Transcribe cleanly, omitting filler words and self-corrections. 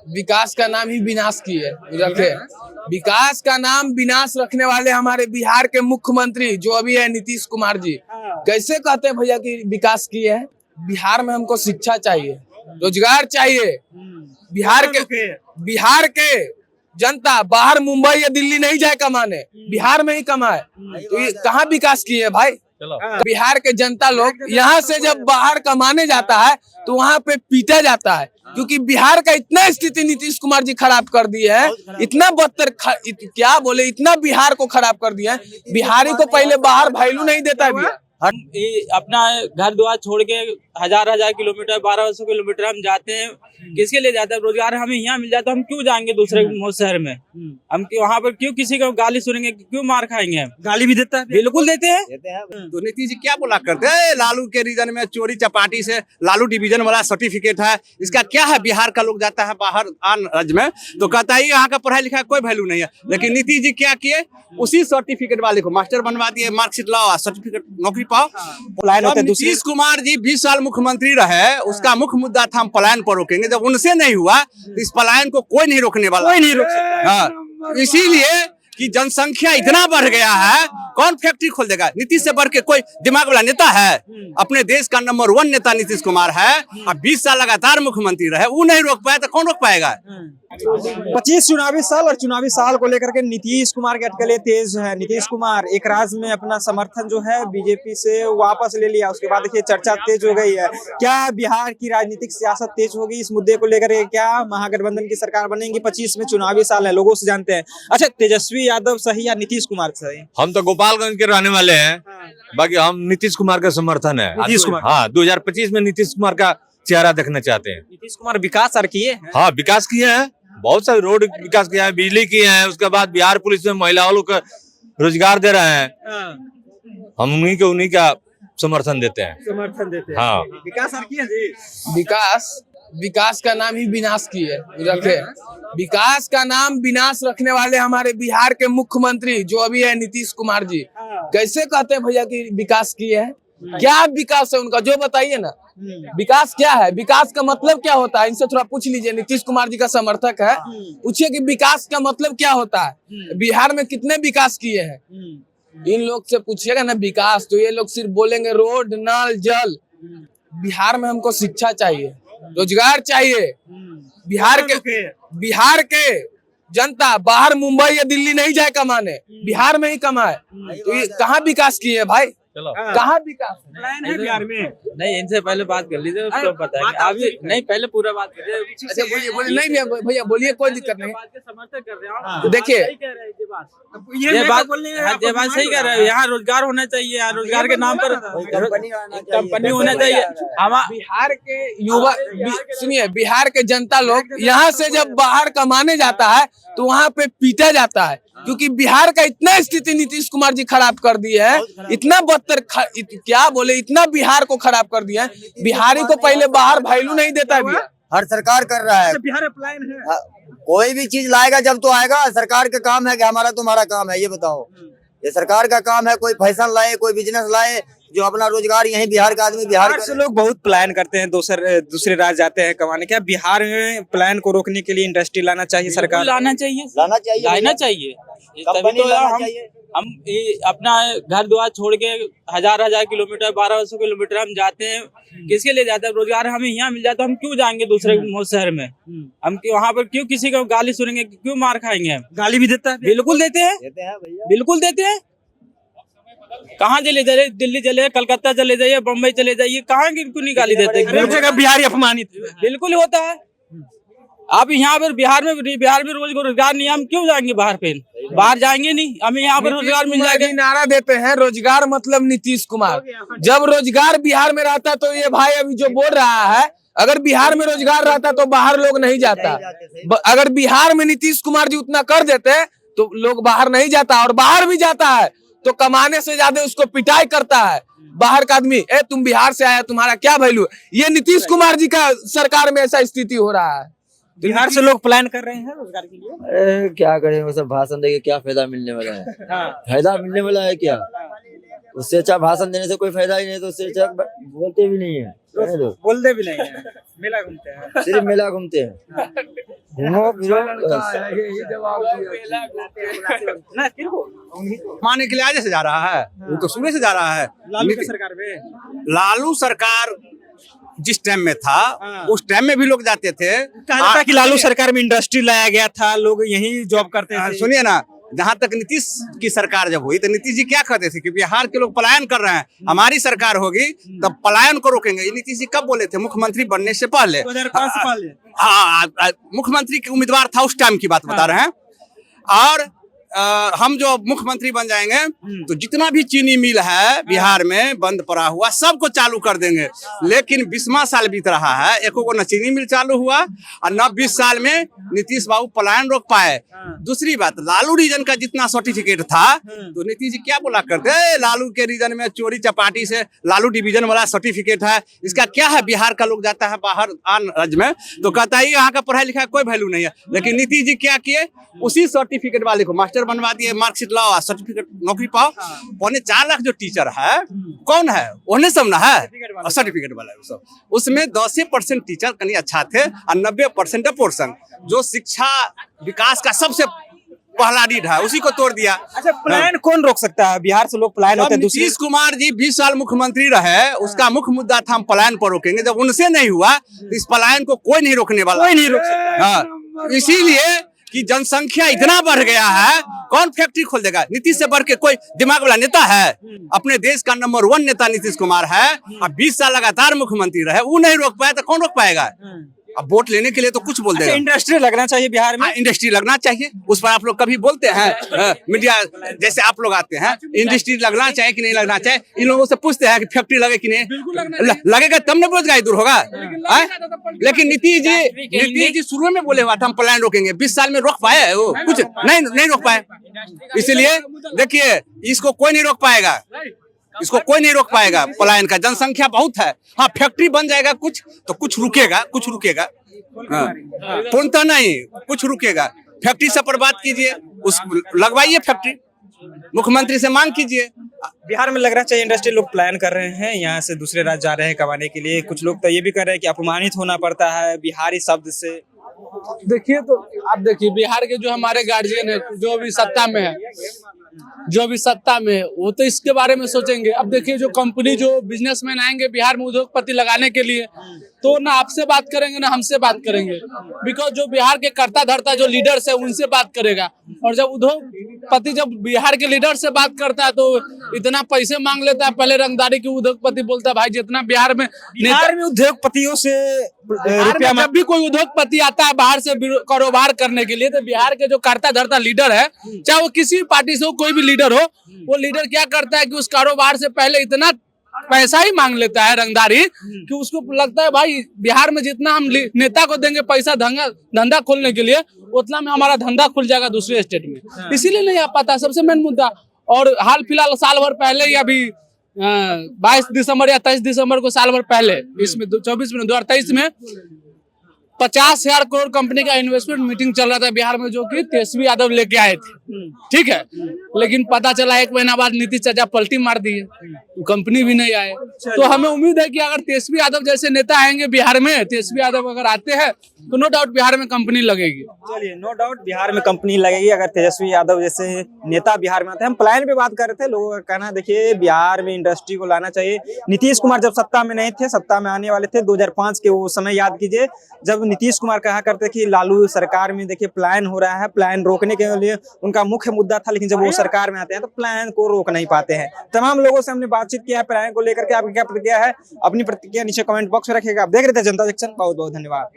विकास का नाम ही विनाश की है रखे। विकास का नाम विनाश रखने वाले हमारे बिहार के मुख्यमंत्री जो अभी है नीतीश कुमार जी, कैसे कहते हैं भैया कि विकास की है। बिहार में हमको शिक्षा चाहिए, रोजगार चाहिए। बिहार के जनता बाहर मुंबई या दिल्ली नहीं जाए कमाने, बिहार में ही कमाए। तो ये कहाँ विकास की है भाई। बिहार के जनता लोग यहाँ से जब बाहर कमाने जाता है तो वहाँ पे पीटा जाता है, क्योंकि बिहार का इतना स्थिति नीतीश कुमार जी खराब कर दी है, इतना बदतर क्या बोले, इतना बिहार को खराब कर दिया है। बिहारी को पहले बाहर वैल्यू नहीं देता है। हम अपना घर द्वार छोड़ के हजार किलोमीटर 1200 किलोमीटर हम जाते हैं, किसके लिए जाते हैं। रोजगार हमें यहाँ मिल जाता है, हम क्यों जाएंगे दूसरे शहर में। हम वहाँ पर क्यों किसी को गाली सुनेंगे, क्यों मार खाएंगे। गाली भी देता है, बिल्कुल देते हैं। तो नीतीश जी क्या बोला करते हैं, लालू के रीजन में चोरी चपाटी से लालू डिवीजन वाला सर्टिफिकेट है, इसका क्या है। बिहार का लोग जाता है बाहर आन राज्य में तो कहता है यहाँ का पढ़ाई लिखाई कोई वैल्यू नहीं है। लेकिन नीतीश जी क्या किए, उसी सर्टिफिकेट वाले को मास्टर बनवा दिए, मार्कशीट लाओ, सर्टिफिकेट नौकरी पाओ। नीतीश कुमार जी 20 साल मुख्यमंत्री रहे, उसका मुख्य मुद्दा था हम पलायन पर रोकेंगे। जब उनसे नहीं हुआ तो इस पलायन को कोई नहीं रोकने वाला, कोई नहीं रोक सकता। हाँ, इसीलिए कि जनसंख्या इतना बढ़ गया है, कौन फैक्ट्री खोल देगा। नीतीश से बढ़ के कोई दिमाग वाला नेता है। अपने देश का नंबर 1 नेता नीतीश कुमार है, अब 20 साल लगातार मुख्यमंत्री रहे, वो नहीं रोक पाया तो कौन रोक पाएगा। 25 चुनावी साल और चुनावी साल को लेकर के नीतीश कुमार की अटकलें तेज है। नीतीश कुमार एक राज्य में अपना समर्थन जो है बीजेपी से वापस ले लिया, उसके बाद देखिए चर्चा तेज हो गई है। क्या बिहार की राजनीतिक सियासत तेज होगी इस मुद्दे को लेकर के, क्या महागठबंधन की सरकार बनेगी। 25 में चुनावी साल है, लोगों से जानते हैं। अच्छा, तेजस्वी यादव सही या नीतीश कुमार सही। हम तो गोपालगंज के रहने वाले हैं, बाकी हम नीतीश कुमार का समर्थन है। नीतीश कुमार, हाँ, 2025 में नीतीश कुमार का चेहरा देखना चाहते हैं। नीतीश कुमार विकास किए हैं। हाँ, विकास किए हैं, बहुत सारे रोड विकास किया है, बिजली किए हैं। उसके बाद बिहार पुलिस में महिलाओं को रोजगार दे रहे हैं। हम उन्हीं का समर्थन देते हैं। हाँ, विकास किए हैं जी। विकास का नाम ही विनाश की है रखे। विकास का नाम विनाश रखने वाले हमारे बिहार के मुख्यमंत्री जो अभी है नीतीश कुमार जी, कैसे कहते हैं भैया कि विकास किए हैं। क्या विकास है उनका, जो बताइए ना। विकास क्या है, विकास का मतलब क्या होता है, इनसे थोड़ा पूछ लीजिए। नीतीश कुमार जी का समर्थक है, पूछिए कि विकास का मतलब क्या होता है। बिहार में कितने विकास किए हैं, इन लोग से पूछिएगा ना विकास, तो ये लोग सिर्फ बोलेंगे रोड, नल, जल। बिहार में हमको शिक्षा चाहिए, रोजगार चाहिए। बिहार के जनता बाहर मुंबई या दिल्ली नहीं जाए कमाने, बिहार में ही कमाए। तो ये कहाँ विकास किए भाई, कहाँ विकास है बिहार में। नहीं, इनसे पहले बात कर लीजिए, उसको बताएंगे। अभी नहीं, पहले पूरा बात करिए। अच्छा, बोलिए नहीं भैया बोलिए, कोई दिक्कत नहीं। समर्थन कर रहे हैं, देखिए ये बात सही कह रहे हैं। यहाँ रोजगार होना चाहिए, यहाँ रोजगार के नाम पर कंपनी होना चाहिए। बिहार के युवा सुनिए, बिहार के जनता लोग यहाँ से जब बाहर कमाने जाता है तो वहाँ पे पीटा जाता है, क्योंकि बिहार का इतना स्थिति नीतीश कुमार जी खराब कर दी है, इतना बदतर क्या बोले, इतना बिहार को खराब कर दिया है। बिहारी को पहले बाहर वैल्यू नहीं देता है। हर सरकार कर रहा है, बिहार प्लान है। कोई भी चीज लाएगा जब तो आएगा। सरकार का काम है कि हमारा तुम्हारा काम है, ये बताओ। ये सरकार का काम है, कोई फैशन लाए, कोई बिजनेस लाए, जो अपना रोजगार यहीं बिहार का आदमी बिहार से लोग बहुत प्लान करते हैं, दूसरे राज्य जाते हैं कमाने। क्या बिहार में प्लान को रोकने के लिए इंडस्ट्री लाना चाहिए, सरकार लाना चाहिए। कंपनी तो लाना चाहिए। हम अपना घर द्वार छोड़ के हजार किलोमीटर 1200 किलोमीटर हम जाते हैं, किसके लिए जाते हैं। रोजगार हमें यहाँ मिल जाता है, हम क्यों जाएंगे दूसरे शहर में। हम वहाँ पर क्यों किसी को गाली सुनेंगे, क्यों मार खाएंगे। गाली भी देता है, बिल्कुल देते हैं, बिल्कुल देते हैं। कहाँ चले जाइए, दिल्ली चले, कलकत्ता चले जाइए, बम्बई चले जाइए, कहाँ क्यों नहीं गाली देते हैं। बिहारी अपमानित बिल्कुल होता है। आप यहाँ पर बिहार में रोज रोजगार नहीं, हम क्यों जाएंगे बाहर पे। बाहर जाएंगे नहीं, हमें यहाँ पर रोजगार मिल जाएगा। नारा देते हैं रोजगार मतलब नीतीश कुमार। जब रोजगार बिहार में रहता तो ये भाई अभी जो बोल रहा है, अगर बिहार में रोजगार रहता तो बाहर लोग नहीं जाता। अगर बिहार में नीतीश कुमार जी उतना कर देते तो लोग बाहर नहीं जाता, और बाहर भी जाता है तो कमाने से ज्यादा उसको पिटाई करता है बाहर का आदमी। तुम बिहार से आया, तुम्हारा क्या वैल्यू। ये नीतीश कुमार जी का सरकार में ऐसा स्थिति हो रहा है। बिहार से लोग प्लान कर रहे हैं रोजगार के लिए। क्या करें, वो सब भाषण देके क्या फायदा मिलने वाला है। फायदा मिलने वाला है क्या, उससे अच्छा भाषण देने से कोई फायदा ही नहीं, तो उससे अच्छा बोलते भी नहीं है। बोलते भी नहीं है, मेला घूमते हैं। सिर्फ मेला घूमते हैं, घूमो फिरो बस। ना किनको माने के लिए आज से जा रहा है, वो तो सुबह से जा रहा है। लालू की सरकार में लालू सरकार जिस टाइम में था हाँ। उस टाइम में भी लोग जाते थे। कहा था कि लालू सरकार में इंडस्ट्री लाया गया था, लोग यही जॉब करते थे। सुनिए ना, जहाँ तक नीतीश की सरकार जब हुई तो नीतीश जी क्या कहते थे कि बिहार के लोग पलायन कर रहे हैं, हमारी सरकार होगी तब पलायन को रोकेंगे। ये नीतीश जी कब बोले थे? मुख्यमंत्री बनने से पहले। 2005 से पहले हाँ, मुख्यमंत्री के उम्मीदवार था उस टाइम की बात बता रहे हैं। और हम जो मुख्यमंत्री बन जाएंगे तो जितना भी चीनी मिल है बिहार में बंद पड़ा हुआ सबको चालू कर देंगे। लेकिन 20वां साल बीत रहा है, एको को न चीनी मिल चालू हुआ और न 20 साल में नीतीश बाबू पलायन रोक पाए। दूसरी बात, लालू रीजन का जितना सर्टिफिकेट था तो नीतीश जी क्या बोला करते हैं, लालू के रीजन में चोरी चपाटी से लालू डिवीजन वाला सर्टिफिकेट है, इसका क्या है? बिहार का लोग जाता है बाहर आन राज्य में तो कहता है यहाँ का पढ़ाई लिखाई कोई वैल्यू नहीं है। लेकिन नीतीश जी क्या किए, उसी सर्टिफिकेट वाले को मास्टर बनवा दिए, मार्कशीट लाओ, सर्टिफिकेट नौकरी पाओ। 4.25 लाख जो टीचर है कौन है? उन्हें सब ना है, सर्टिफिकेट वाला है सब। उसमें 10% टीचर कहीं अच्छा थे और 90% पोर्शन जो शिक्षा विकास का सबसे पहला रीड है उसी को तोड़ दिया। अच्छा, पलायन कौन रोक सकता है? बिहार से लोग पलायन होते हैं। नीतीश कुमार जी 20 साल मुख्यमंत्री रहे, उसका मुख्य मुद्दा था हम पलायन पर रोकेंगे। जब उनसे नहीं हुआ तो इस पलायन को कोई नहीं रोकने वाला, कोई नहीं रोक सकता। इसीलिए कि जनसंख्या इतना बढ़ गया है, कौन फैक्ट्री खोल देगा? नीतीश से बढ़ के कोई दिमाग वाला नेता है? अपने देश का नंबर 1 नेता नीतीश कुमार है और 20 साल लगातार मुख्यमंत्री रहे, वो नहीं रोक पाया तो कौन रोक पाएगा? अब वोट लेने के लिए तो कुछ बोल देगा। इंडस्ट्री लगना चाहिए बिहार में, इंडस्ट्री लगना चाहिए। उस पर आप लोग कभी बोलते हैं? मीडिया जैसे आप लोग आते हैं, इंडस्ट्री लगना चाहिए कि नहीं लगना चाहिए, इन लोगों से पूछते हैं कि फैक्ट्री लगे कि नहीं? लगेगा तब न बेरोजगारी दूर होगा। लेकिन नीतीश जी शुरू में बोले हुआ था हम पलायन रोकेंगे, 20 साल में रोक पाए? वो कुछ नहीं रोक पाए। इसलिए देखिए, इसको कोई नहीं रोक पाएगा, इसको कोई नहीं रोक पाएगा। पलायन का जनसंख्या बहुत है। हाँ, फैक्ट्री बन जाएगा कुछ तो कुछ रुकेगा, हाँ, पूर्णतः नहीं, कुछ रुकेगा। फैक्ट्री से पर बात कीजिए, उस लगवाइए फैक्ट्री, मुख्यमंत्री से मांग कीजिए। बिहार में लगना चाहिए इंडस्ट्री। लोग प्लान कर रहे हैं, यहाँ से दूसरे राज्य जा रहे हैं कमाने के लिए। कुछ लोग तो ये भी कर रहे हैं कि अपमानित होना पड़ता है बिहारी शब्द से। देखिए, तो आप देखिए बिहार के जो हमारे गार्जियन है, जो भी सत्ता में है, वो तो इसके बारे में सोचेंगे। अब देखिए, जो कंपनी जो बिजनेसमैन आएंगे बिहार में उद्योगपति लगाने के लिए, तो ना आपसे बात करेंगे ना हमसे बात करेंगे। बिकॉज जो बिहार के कर्ता धर्ता जो लीडर्स है उनसे बात करेगा। और जब उद्योगपति जब बिहार के लीडर से बात करता है तो इतना पैसे मांग लेता है। पहले रंगदारी की उद्योगपति बोलता है भाई जितना बिहार में उद्योगपतियों से रुपया, जब भी कोई उद्योगपति आता है बाहर से कारोबार करने के लिए, तो बिहार के जो कर्ता धर्ता लीडर है, चाहे वो किसी भी पार्टी से हो, कोई भी लीडर हो, वो लीडर क्या करता है कि उस कारोबार से पहले इतना पैसा ही मांग लेता है रंगदारी कि उसको लगता है भाई बिहार में जितना हम नेता को देंगे पैसा धंधा खोलने के लिए, उतना में हमारा धंधा खुल जाएगा दूसरे स्टेट में। इसीलिए नहीं आ पाता, सबसे मेन मुद्दा। और हाल फिलहाल साल भर पहले या अभी 22 दिसंबर या 23 दिसंबर को साल भर पहले, इसमें 2023 में 50,000 करोड़ कंपनी का इन्वेस्टमेंट मीटिंग चल रहा था बिहार में, जो कि तेजस्वी यादव लेके आए थे। ठीक है, लेकिन पता चला 1 महीना बाद नीतीश चाचा पलटी मार दिए, कंपनी भी नहीं आए। तो हमें उम्मीद है कि अगर तेजस्वी यादव जैसे नेता आएंगे बिहार में, तेजस्वी यादव अगर आते हैं तो नो डाउट बिहार में कंपनी लगेगी। चलिए, नो डाउट बिहार में कंपनी लगेगी अगर तेजस्वी यादव जैसे नेता बिहार में आते हैं। हम पलायन पे बात कर रहे थे, लोगों का कहना, देखिए बिहार में इंडस्ट्री को लाना चाहिए। नीतीश कुमार जब सत्ता में नहीं थे, सत्ता में आने वाले थे 2005 के वो समय याद कीजिए, जब नीतीश कुमार कहा करते कि लालू सरकार में देखिए प्लान हो रहा है, प्लान रोकने के लिए उनका मुख्य मुद्दा था। लेकिन जब वो सरकार में आते हैं तो प्लान को रोक नहीं पाते हैं। तमाम लोगों से हमने बातचीत किया है प्लान को लेकर के। आपकी क्या प्रतिक्रिया है? अपनी प्रतिक्रिया नीचे कमेंट बॉक्स में रखिएगा। आप देख रहे थे जनता जंक्शन। बहुत बहुत धन्यवाद।